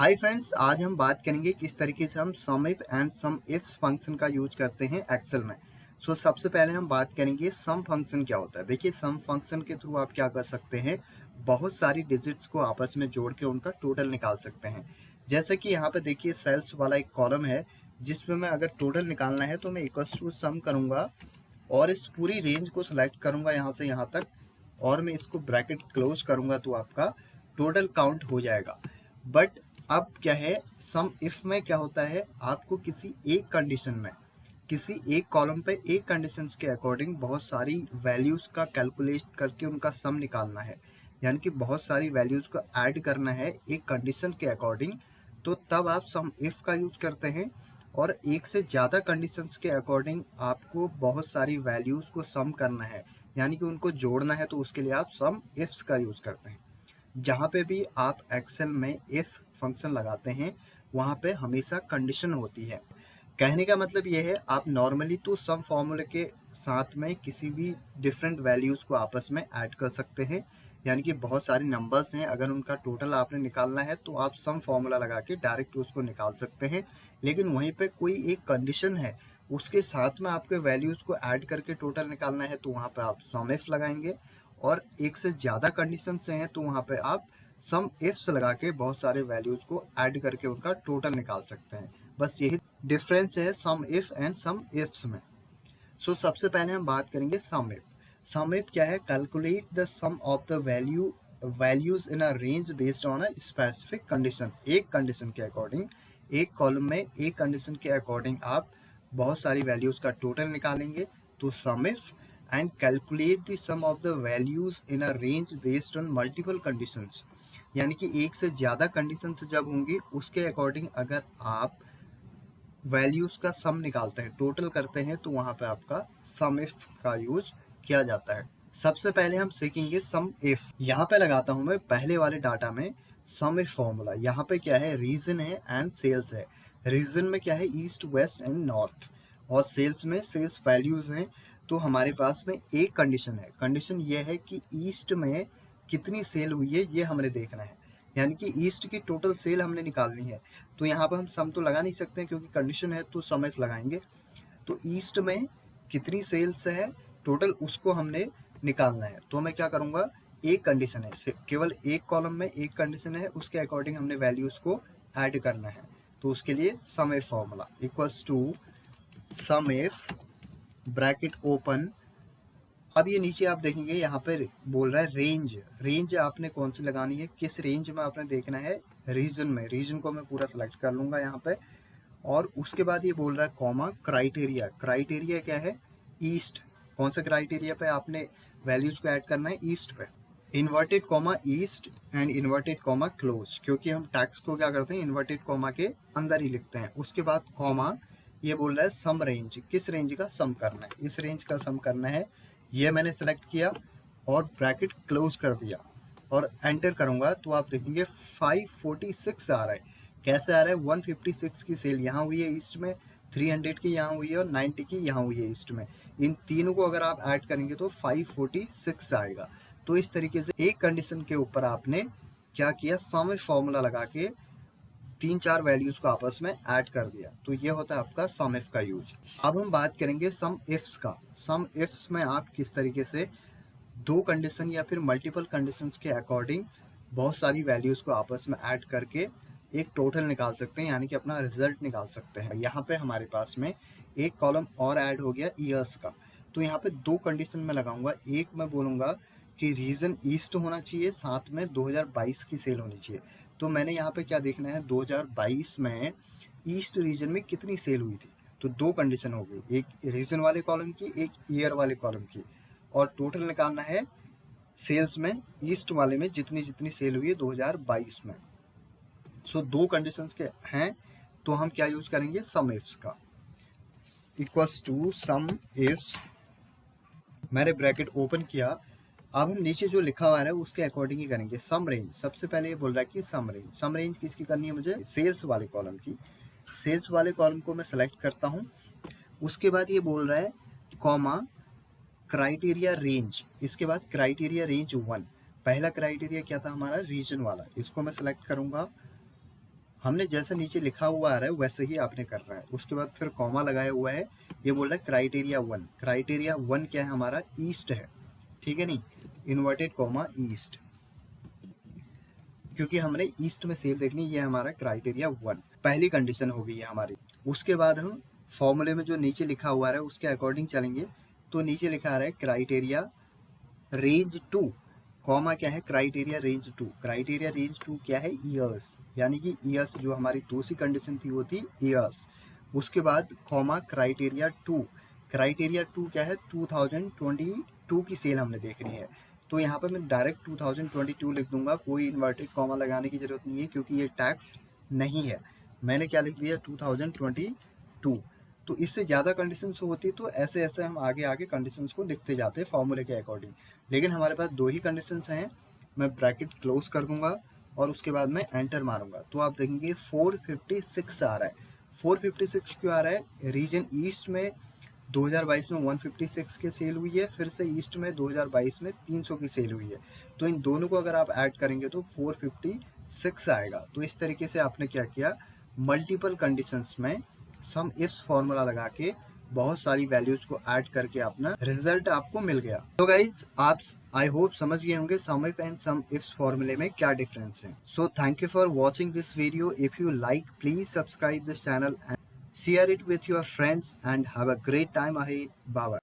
Hi friends, आज हम बात करेंगे किस तरीके से हम sum if and sum ifs function का यूज करते हैं एक्सेल में। सबसे पहले हम बात करेंगे सम फंक्शन क्या होता है। देखिए, सम फंक्शन के थ्रू आप क्या कर सकते हैं, बहुत सारी डिजिट्स को आपस में जोड़ के उनका टोटल निकाल सकते हैं। जैसे कि यहाँ पे देखिए सेल्स वाला एक कॉलम है जिसमें मैं अगर टोटल निकालना है तो मैं इक्वल्स टू सम करूँगा और इस पूरी रेंज को सिलेक्ट करूँगा यहाँ से यहाँ तक, और मैं इसको ब्रैकेट क्लोज करूँगा तो आपका टोटल काउंट हो जाएगा। बट अब क्या है, सम इफ में क्या होता है, आपको किसी एक कंडीशन में, किसी एक कॉलम पे एक कंडीशंस के अकॉर्डिंग बहुत सारी वैल्यूज का कैलकुलेट करके उनका सम निकालना है। यानी कि बहुत सारी वैल्यूज को ऐड करना है एक कंडीशन के अकॉर्डिंग, तो तब आप सम इफ का यूज करते हैं। और एक से ज़्यादा कंडीशंस के अकॉर्डिंग आपको बहुत सारी वैल्यूज को सम करना है, यानी कि उनको जोड़ना है, तो उसके लिए आप सम इफ्स का यूज करते हैं। जहाँ पे भी आप एक्सेल में इफ फंक्शन लगाते हैं वहाँ पे हमेशा कंडीशन होती है। कहने का मतलब ये है, आप नॉर्मली तो सम फॉर्मूले के साथ में किसी भी डिफरेंट वैल्यूज़ को आपस में ऐड कर सकते हैं। यानी कि बहुत सारे नंबर्स हैं, अगर उनका टोटल आपने निकालना है तो आप सम फॉर्मूला लगा के डायरेक्ट उसको निकाल सकते हैं। लेकिन वहीं पे कोई एक कंडीशन है, उसके साथ में आपके वैल्यूज़ को ऐड करके टोटल निकालना है, तो वहाँ पे आप सम इफ लगाएंगे। और एक से ज़्यादा कंडीशंस हैं तो वहाँ पे आप सम इफ्स लगा के बहुत सारे वैल्यूज़ को ऐड करके उनका टोटल निकाल सकते हैं। बस यही डिफरेंस है सम इफ एंड सम इफ्स में। सबसे पहले हम बात करेंगे सम इफ। सम इफ क्या है, calculate the sum of the values in a range based on a specific condition. एक कंडीशन के अकॉर्डिंग, एक कॉलम में एक कंडीशन के अकॉर्डिंग आप बहुत सारी वैल्यूज का टोटल निकालेंगे, तो sum if and calculate the sum of the values in a range based on multiple conditions. यानी कि एक से ज़्यादा कंडीशंस जब होंगी उसके अकॉर्डिंग अगर आप वैल्यूज का सम निकालते हैं, टोटल करते हैं, तो वहां पे आपका सम इफ का यूज किया जाता है। सबसे पहले हम सीखेंगे सम इफ। यहाँ पे लगाता हूं मैं पहले वाले डाटा में सम इफ फॉर्मूला। यहाँ पे क्या है, रीजन है एंड सेल्स है। रीजन में क्या है, ईस्ट वेस्ट एंड नॉर्थ, और सेल्स में सेल्स वैल्यूज हैं। तो हमारे पास में एक कंडीशन है, कंडीशन ये है कि ईस्ट में कितनी सेल हुई है ये हमने देखना है। यानी कि ईस्ट की टोटल सेल हमने निकालनी है। तो यहाँ पर हम सम तो लगा नहीं सकते हैं क्योंकि कंडीशन है, तो सम इफ लगाएंगे। तो ईस्ट में कितनी सेल्स है टोटल, उसको हमने निकालना है। तो मैं क्या करूँगा, एक कंडीशन है, केवल एक कॉलम में एक कंडीशन है, उसके अकॉर्डिंग हमने वैल्यूज को ऐड करना है। तो उसके लिए sum if formula equals to sum if bracket open. अब ये नीचे आप देखेंगे यहाँ पे बोल रहा है रेंज। रेंज आपने कौन सी लगानी है, किस रेंज में आपने देखना है, रीजन में। रीजन को मैं पूरा सेलेक्ट कर लूंगा यहाँ पे। और उसके बाद ये बोल रहा है कॉमा क्राइटेरिया। क्राइटेरिया क्या है, ईस्ट। कौन सा क्राइटेरिया पे आपने वैल्यूज को ऐड करना है, ईस्ट पे। Inverted comma east and inverted comma close, क्योंकि हम टैक्स को क्या करते हैं, इन्वर्टेड कॉमा के अंदर ही लिखते हैं। उसके बाद कॉमा, ये बोल रहा है सम रेंज, किस रेंज का सम करना है, इस रेंज का सम करना है। ये मैंने सेलेक्ट किया और ब्रैकेट क्लोज कर दिया और एंटर करूंगा तो आप देखेंगे 546 आ रहा है। कैसे आ रहा है, 156 की सेल यहाँ हुई है ईस्ट में, 300 की यहाँ हुई है और 90 की यहाँ हुई है ईस्ट में। इन तीनों को अगर आप ऐड करेंगे तो 546 आएगा। तो इस तरीके से एक कंडीशन के ऊपर आपने क्या किया, सम फॉर्मूला लगा के तीन चार वैल्यूज को आपस में ऐड कर दिया। तो ये होता है आपका सम इफ का यूज। अब हम बात करेंगे सम इफ्स का। सम इफ्स में आप किस तरीके से दो कंडीशन या फिर मल्टीपल कंडीशंस के अकॉर्डिंग बहुत सारी वैल्यूज को आपस में ऐड करके एक टोटल निकाल सकते हैं, यानी कि अपना रिजल्ट निकाल सकते हैं। यहाँ पे हमारे पास में एक कॉलम और ऐड हो गया ईयर्स का। तो यहाँ पे दो कंडीशन में लगाऊंगा। एक मैं बोलूँगा कि रीजन ईस्ट होना चाहिए, साथ में 2022 की सेल होनी चाहिए। तो मैंने यहाँ पे क्या देखना है, 2022 में ईस्ट रीजन में कितनी सेल हुई थी। तो दो कंडीशन हो गई, एक रीजन वाले कॉलम की, एक ईयर वाले कॉलम की। और टोटल निकालना है सेल्स में ईस्ट वाले में जितनी जितनी सेल हुई है 2022 में। दो कंडीशंस के हैं, तो हम क्या यूज करेंगे, सम इफ्स का। इक्वल्स टू सम इफ्स, मैंने ब्रैकेट ओपन किया। अब हम नीचे जो लिखा हुआ है उसके अकॉर्डिंग ही करेंगे। सम रेंज, सबसे पहले ये बोल रहा है कि सम रेंज। सम रेंज किसकी करनी है मुझे, सेल्स वाले कॉलम की। सेल्स वाले कॉलम को मैं सेलेक्ट करता हूँ। उसके बाद ये बोल रहा है कॉमा क्राइटेरिया रेंज। इसके बाद क्राइटेरिया रेंज 1। पहला क्राइटेरिया क्या था हमारा, रीजन वाला, इसको मैं सेलेक्ट करूंगा हमने जैसा नीचे लिखा हुआ आ रहा है वैसे ही आपने करना है। उसके बाद फिर कॉमा लगाया हुआ है, ये बोल रहा है क्राइटेरिया 1। क्राइटेरिया 1 क्या है हमारा? ईस्ट है, ठीक है नहीं, इन्वर्टेड कॉमा ईस्ट, क्योंकि हमने ईस्ट में सेल देखनी, ये हमारा क्राइटेरिया 1 पहली कंडीशन हो गई है हमारी। उसके बाद हम फॉर्मूले में जो नीचे लिखा हुआ है उसके अकॉर्डिंग चलेंगे। तो नीचे लिखा आ रहा है क्राइटेरिया रेंज 2, कॉमा क्या है? Criteria range 2। क्राइटेरिया रेंज 2 क्या है? ईयर्स, यानी कि ईयर्स जो हमारी दूसरी कंडीशन थी वो थी ईयर्स। उसके बाद कॉमा क्राइटेरिया 2। क्राइटेरिया 2 क्या है? 2022 की सेल हमने देखनी है। तो यहाँ पर मैं डायरेक्ट 2022 लिख दूंगा, कोई इन्वर्टेड कॉमा लगाने की जरूरत नहीं है क्योंकि ये टैक्स नहीं है। मैंने क्या लिख दिया? 2022। तो इससे ज़्यादा कंडीशंस होती तो ऐसे ऐसे हम आगे आगे कंडीशंस को लिखते जाते फॉर्मूले के अकॉर्डिंग, लेकिन हमारे पास 2 ही कंडीशंस हैं। मैं ब्रैकेट क्लोज कर दूंगा और उसके बाद मैं एंटर मारूंगा, तो आप देखेंगे 456 आ रहा है। 456 क्यों आ रहा है? रीजन ईस्ट में 2022 में 156 की सेल हुई है, फिर से ईस्ट में 2022 में 300 की सेल हुई है। तो इन दोनों को अगर आप ऐड करेंगे तो 456 आएगा। तो इस तरीके से आपने क्या किया? मल्टीपल कंडीशंस में सम इफ्स फॉर्मूला लगा के बहुत सारी वैल्यूज को ऐड करके अपना रिजल्ट आपको मिल गया। तो गाइज आप आई होप समझ गए होंगे सम इफ एंड सम इफ्स फॉर्मूले में क्या डिफरेंस है। So thank you for watching this video. If you like please subscribe this channel and share it with your friends and have a great time ahead. Bye bye.